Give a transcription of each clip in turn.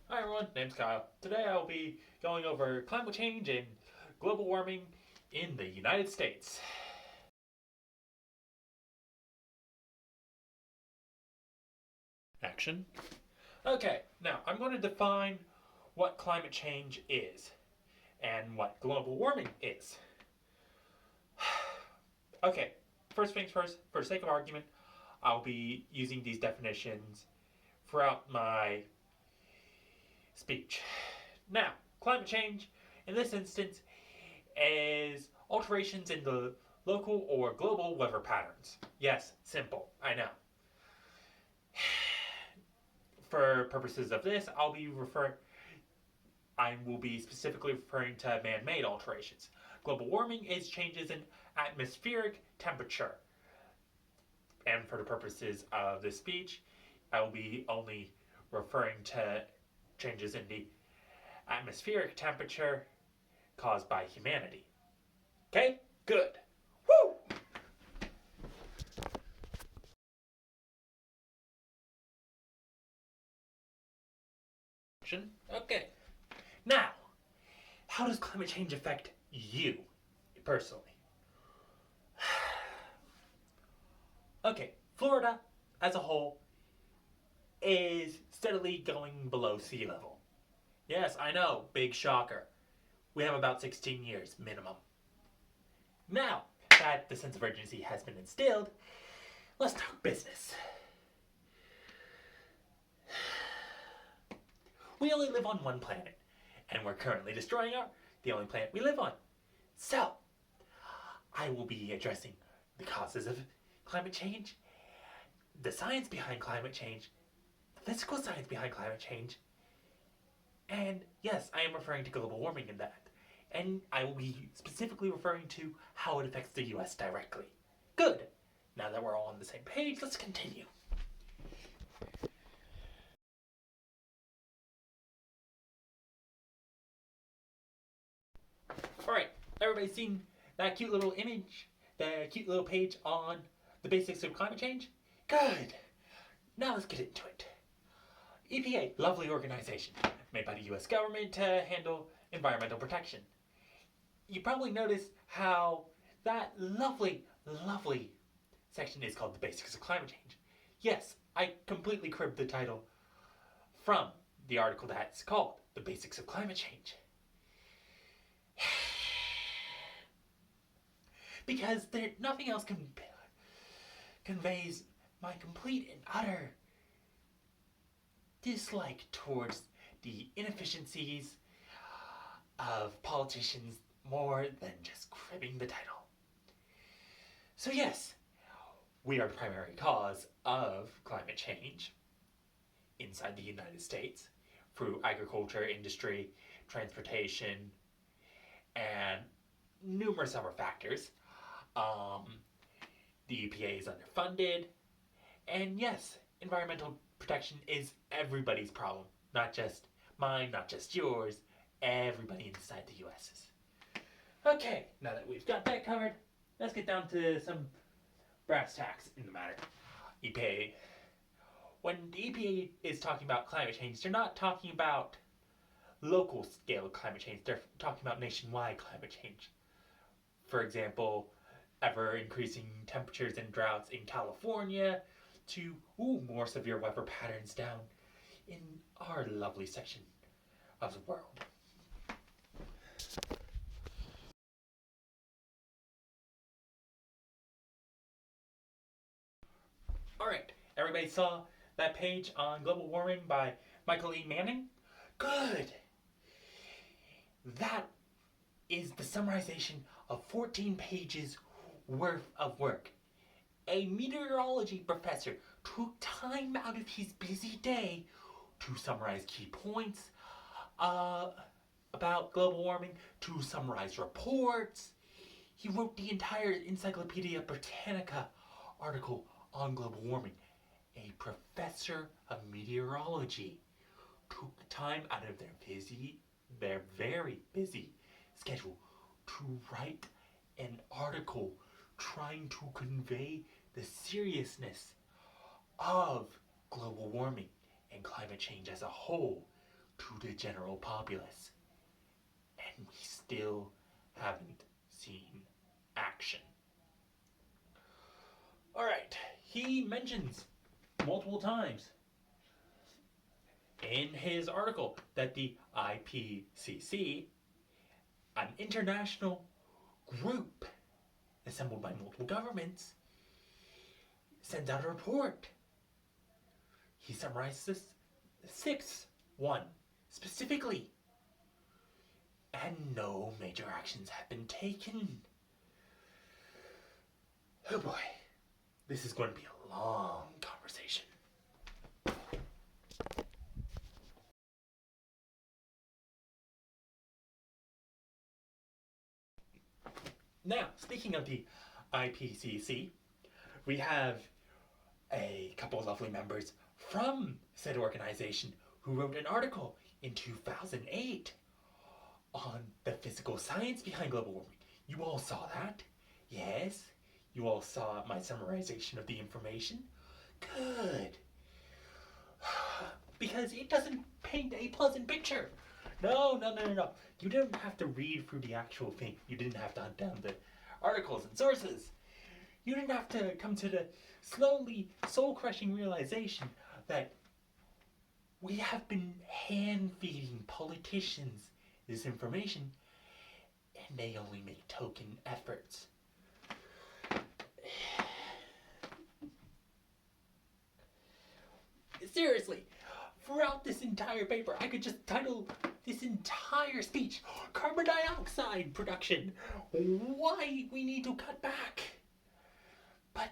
Hi everyone, name's Kyle. Today I'll be going over climate change and global warming in the United States. Action. Okay, now I'm going to define what climate change is and what global warming is. Okay, first things first, for sake of argument, I'll be using these definitions throughout my speech. Now, climate change in this instance is alterations in the local or global weather patterns. Yes, simple, I know. For purposes of this, I will be specifically referring to man-made alterations. Global warming is changes in atmospheric temperature. And for the purposes of this speech, I will be only referring to changes in the atmospheric temperature caused by humanity. Okay? Good. Woo! Okay. Now, how does climate change affect you personally? Okay, Florida as a whole is steadily going below sea level. Yes, I know, big shocker. We have about 16 years minimum. Now that the sense of urgency has been instilled, let's talk business. We only live on one planet, and we're currently destroying the only planet we live on. So, I will be addressing the causes of climate change, the science behind climate change, the physical science behind climate change, and yes, I am referring to global warming in that. And I will be specifically referring to how it affects the US directly. Good! Now that we're all on the same page, let's continue. Alright, everybody seen that cute little image? The cute little page on the basics of climate change? Good! Now let's get into it. EPA, lovely organization, made by the US government to handle environmental protection. You probably noticed how that lovely section is called the basics of climate change. Yes, I completely cribbed the title from the article that's called the basics of climate change. Because nothing else conveys my complete and utter dislike towards the inefficiencies of politicians more than just cribbing the title. So yes, we are the primary cause of climate change inside the United States through agriculture, industry, transportation, and numerous other factors. The EPA is underfunded, and yes, environmental protection is everybody's problem, not just mine, not just yours, everybody inside the US's. Okay, now that we've got that covered, let's get down to some brass tacks in the matter. EPA. When the EPA is talking about climate change, they're not talking about local scale climate change, they're talking about nationwide climate change. For example, ever increasing temperatures and droughts in California to more severe weather patterns down in our lovely section of the world. Alright, everybody saw that page on global warming by Michael E. Manning? Good! That is the summarization of 14 pages worth of work. A meteorology professor took time out of his busy day to summarize key points about global warming, to summarize reports. He wrote the entire Encyclopedia Britannica article on global warming. A professor of meteorology took time out of their very busy schedule to write an article trying to convey the seriousness of global warming and climate change as a whole to the general populace. And we still haven't seen action. Alright, he mentions multiple times in his article that the IPCC, an international group assembled by multiple governments, sends out a report. He summarizes this six one specifically, and no major actions have been taken. Oh boy, this is going to be a long conversation. Now, speaking of the IPCC, we have a couple of lovely members from said organization who wrote an article in 2008 on the physical science behind global warming. You all saw that? Yes? You all saw my summarization of the information? Good. Because it doesn't paint a pleasant picture. No. You didn't have to read through the actual thing. You didn't have to hunt down the articles and sources. You didn't have to come to the slowly soul-crushing realization that we have been hand-feeding politicians this information, and they only make token efforts. Seriously, throughout this entire paper, I could just title this entire speech, Carbon Dioxide Production, Why We Need to Cut Back. But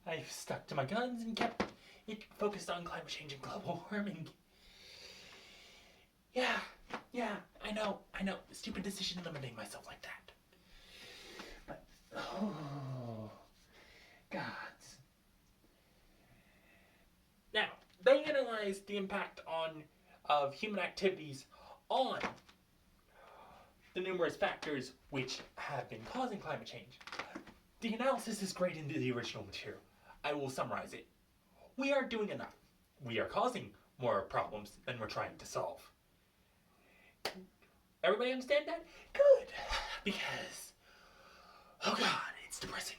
I've stuck to my guns and kept it focused on climate change and global warming. Yeah, I know. Stupid decision limiting myself like that. But, oh, gods. Now, they analyzed the impact of human activities on the numerous factors which have been causing climate change. The analysis is great in the original material. I will summarize it. We aren't doing enough. We are causing more problems than we're trying to solve. Everybody understand that? Good. Because, oh God, it's depressing.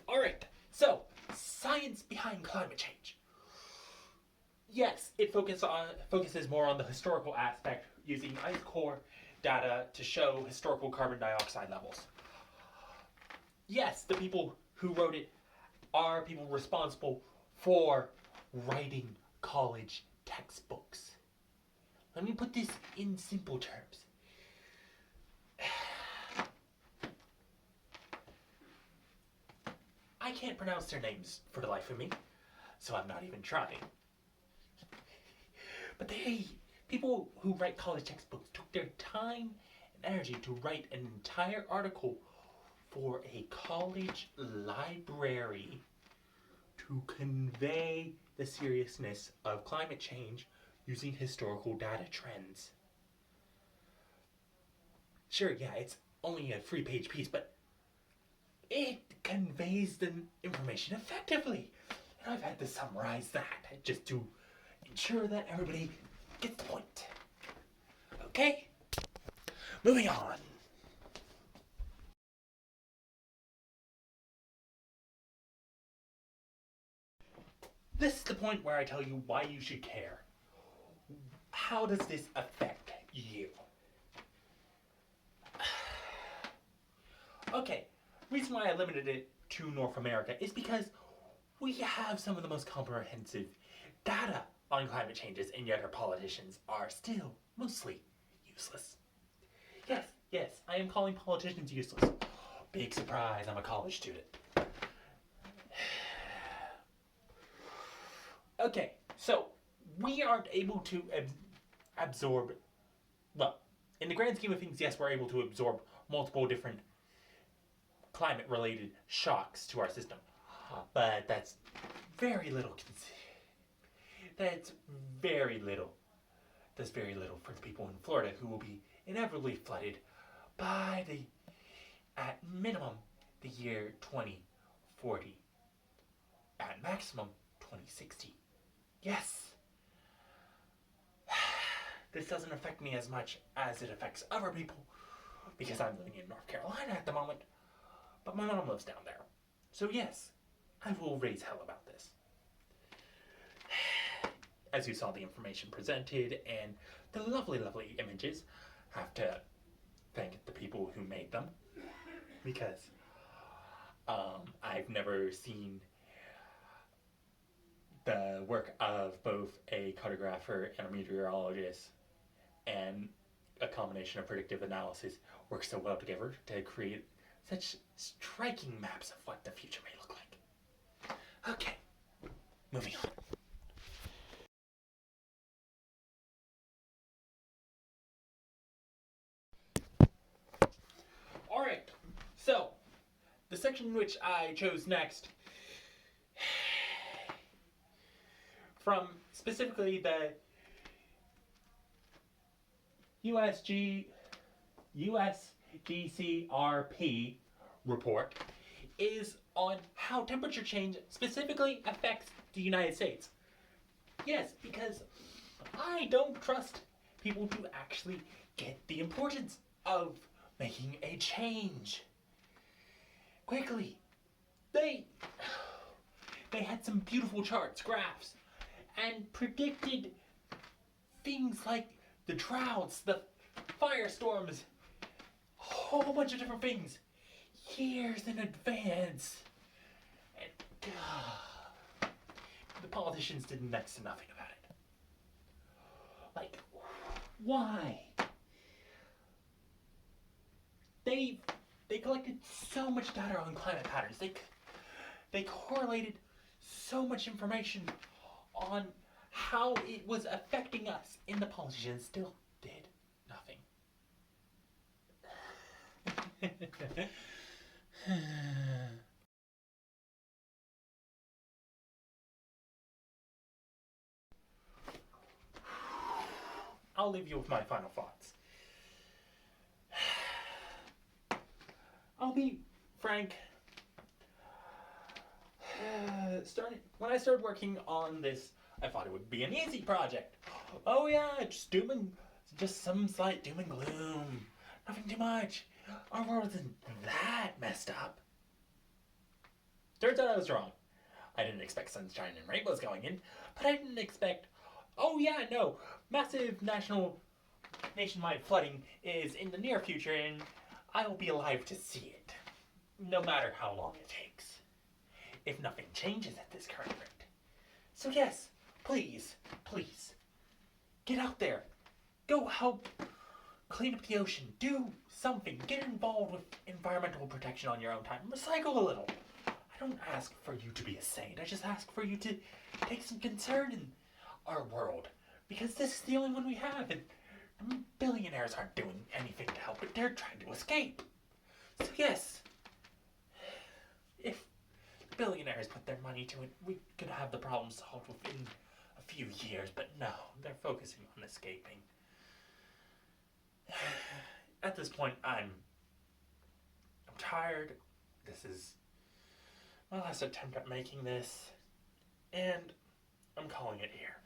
Alright, so, science behind climate change. Yes, it focuses more on the historical aspect, using ice core data to show historical carbon dioxide levels. Yes, the people who wrote it are people responsible for writing college textbooks. Let me put this in simple terms. I can't pronounce their names for the life of me, so I'm not even trying. But people who write college textbooks took their time and energy to write an entire article for a college library to convey the seriousness of climate change using historical data trends. Sure, yeah, it's only a 3-page piece, but it conveys the information effectively. And I've had to summarize that just to ensure that everybody gets the point. Okay? Moving on. This is the point where I tell you why you should care. How does this affect you? Okay, reason why I limited it to North America is because we have some of the most comprehensive data on climate changes, and yet our politicians are still mostly useless. Yes, I am calling politicians useless. Big surprise, I'm a college student. Okay, so we aren't able to absorb, well, in the grand scheme of things, yes, we're able to absorb multiple different climate-related shocks to our system. But that's very little. That's very little. That's very little for the people in Florida who will be inevitably flooded by the At minimum, the year 2040. At maximum, 2060. Yes! This doesn't affect me as much as it affects other people because I'm living in North Carolina at the moment, but my mom lives down there. So yes, I will raise hell about this. As you saw the information presented and the lovely, lovely images, I have to thank the people who made them because I've never seen the work of both a cartographer and a meteorologist and a combination of predictive analysis work so well together to create such striking maps of what the future may look like. Okay, moving on. Alright, so the section which I chose next from specifically the USGCRP report is on how temperature change specifically affects the United States. Yes, because I don't trust people to actually get the importance of making a change quickly. They had some beautiful charts, graphs, and predicted things like the droughts, the firestorms, a whole bunch of different things years in advance. And the politicians did next to nothing about it. Like, why? They collected so much data on climate patterns. They correlated so much information on how it was affecting us, and the politicians still did nothing. I'll leave you with my final thoughts. I'll be frank. When I started working on this, I thought it would be an easy project. Oh yeah, just some slight doom and gloom. Nothing too much. Our world isn't that messed up. Turns out I was wrong. I didn't expect sunshine and rainbows going in, but I didn't expect, oh yeah, no, massive nationwide flooding is in the near future and I will be alive to see it, no matter how long it takes, if nothing changes at this current rate. So yes, please, get out there. Go help clean up the ocean. Do something. Get involved with environmental protection on your own time. Recycle a little. I don't ask for you to be a saint. I just ask for you to take some concern in our world. Because this is the only one we have. And billionaires aren't doing anything to help it. They're trying to escape. So yes, if billionaires put their money to it, we could have the problem solved within a few years. But no, they're focusing on escaping. At this point, I'm tired. This is my last attempt at making this, and I'm calling it here.